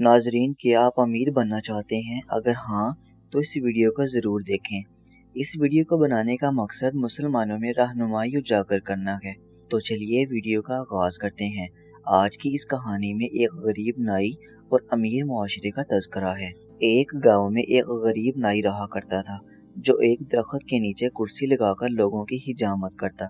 ناظرین، کیا آپ امیر بننا چاہتے ہیں؟ اگر ہاں تو اس ویڈیو کو ضرور دیکھیں۔ اس ویڈیو کو بنانے کا مقصد مسلمانوں میں رہنمائی اجاگر کرنا ہے۔ تو چلیے ویڈیو کا آغاز کرتے ہیں۔ آج کی اس کہانی میں ایک غریب نائی اور امیر معاشرے کا تذکرہ ہے۔ ایک گاؤں میں ایک غریب نائی رہا کرتا تھا جو ایک درخت کے نیچے کرسی لگا کر لوگوں کی حجامت کرتا۔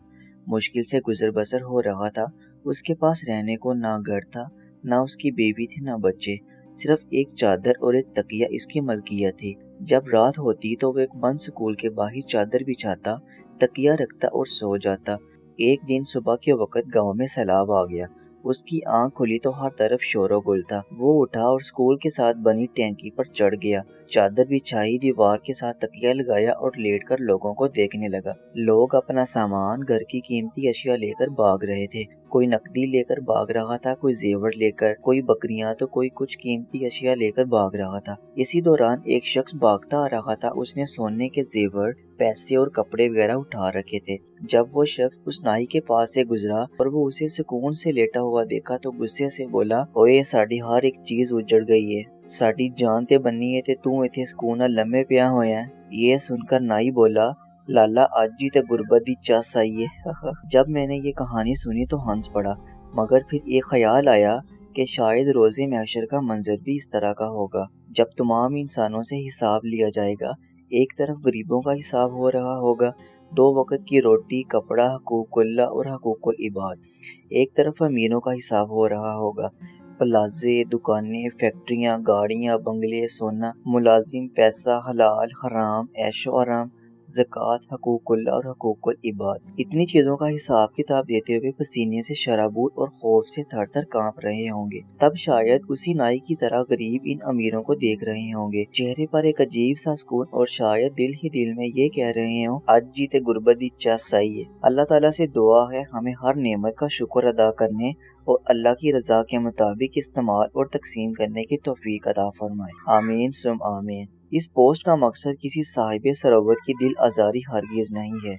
مشکل سے گزر بسر ہو رہا تھا۔ اس کے پاس رہنے کو نہ گھر تھا، نہ اس کی بیوی تھی، نہ بچے، صرف ایک چادر اور ایک تکیہ اس کی ملکیت تھی۔ جب رات ہوتی تو وہ ایک بند سکول کے باہر چادر بچھاتا، تکیہ رکھتا اور سو جاتا۔ ایک دن صبح کے وقت گاؤں میں سیلاب آ گیا۔ اس کی آنکھ کھلی تو ہر طرف شور و گل تھا۔ وہ اٹھا اور سکول کے ساتھ بنی ٹینکی پر چڑھ گیا، چادر بچھائی، دیوار کے ساتھ تکیہ لگایا اور لیٹ کر لوگوں کو دیکھنے لگا۔ لوگ اپنا سامان، گھر کی قیمتی اشیاء لے کر بھاگ رہے تھے۔ کوئی نقدی لے کر بھاگ رہا تھا، کوئی زیور لے کر، کوئی بکریاں تو کوئی کچھ قیمتی اشیاء لے کر بھاگ رہا تھا۔ اسی دوران ایک شخص بھاگتا آ رہا تھا۔ اس نے سونے کے زیور، پیسے اور کپڑے وغیرہ اٹھا رکھے تھے۔ جب وہ شخص اس نائی کے پاس سے گزرا اور وہ اسے سکون سے لیٹا ہوا دیکھا تو غصے سے بولا، اوئے ساڈی ہر ایک چیز اجڑ گئی ہے، ساڈی جان تے بنی ہے تے تو ایتھے سکون نال لمے پیا ہویا ہے۔ یہ سن کر نائی بولا، لالا اج ہی تے غربت دی چس آئی ہے۔ جب میں نے یہ کہانی سنی تو ہنس پڑا، مگر پھر ایک خیال آیا کہ شاید روز محشر کا منظر بھی اس طرح کا ہوگا، جب تمام انسانوں سے حساب لیا جائے گا۔ ایک طرف غریبوں کا حساب ہو رہا ہوگا، 2 وقت کی روٹی، کپڑا، حقوق اللہ اور حقوق العباد۔ ایک طرف امیروں کا حساب ہو رہا ہوگا، پلازے، دکانیں، فیکٹریاں، گاڑیاں، بنگلے، سونا، ملازم، پیسہ، حلال، حرام، عیش و آرام، زکوٰۃ، حقوق اللہ اور حقوق العباد۔ اتنی چیزوں کا حساب کتاب دیتے ہوئے پسینے سے شرابور اور خوف سے تھر تھر کانپ رہے ہوں گے۔ تب شاید اسی نائی کی طرح غریب ان امیروں کو دیکھ رہے ہوں گے، چہرے پر ایک عجیب سا سکون، اور شاید دل ہی دل میں یہ کہہ رہے ہوں، اج جی تے غربت دی چس آئی ہے۔ اللہ تعالیٰ سے دعا ہے ہمیں ہر نعمت کا شکر ادا کرنے اور اللہ کی رضا کے مطابق استعمال اور تقسیم کرنے کی توفیق عطا فرمائے۔ آمین ثم آمین۔ اس پوسٹ کا مقصد کسی صاحب ثروت کی دل آزاری ہرگز نہیں ہے۔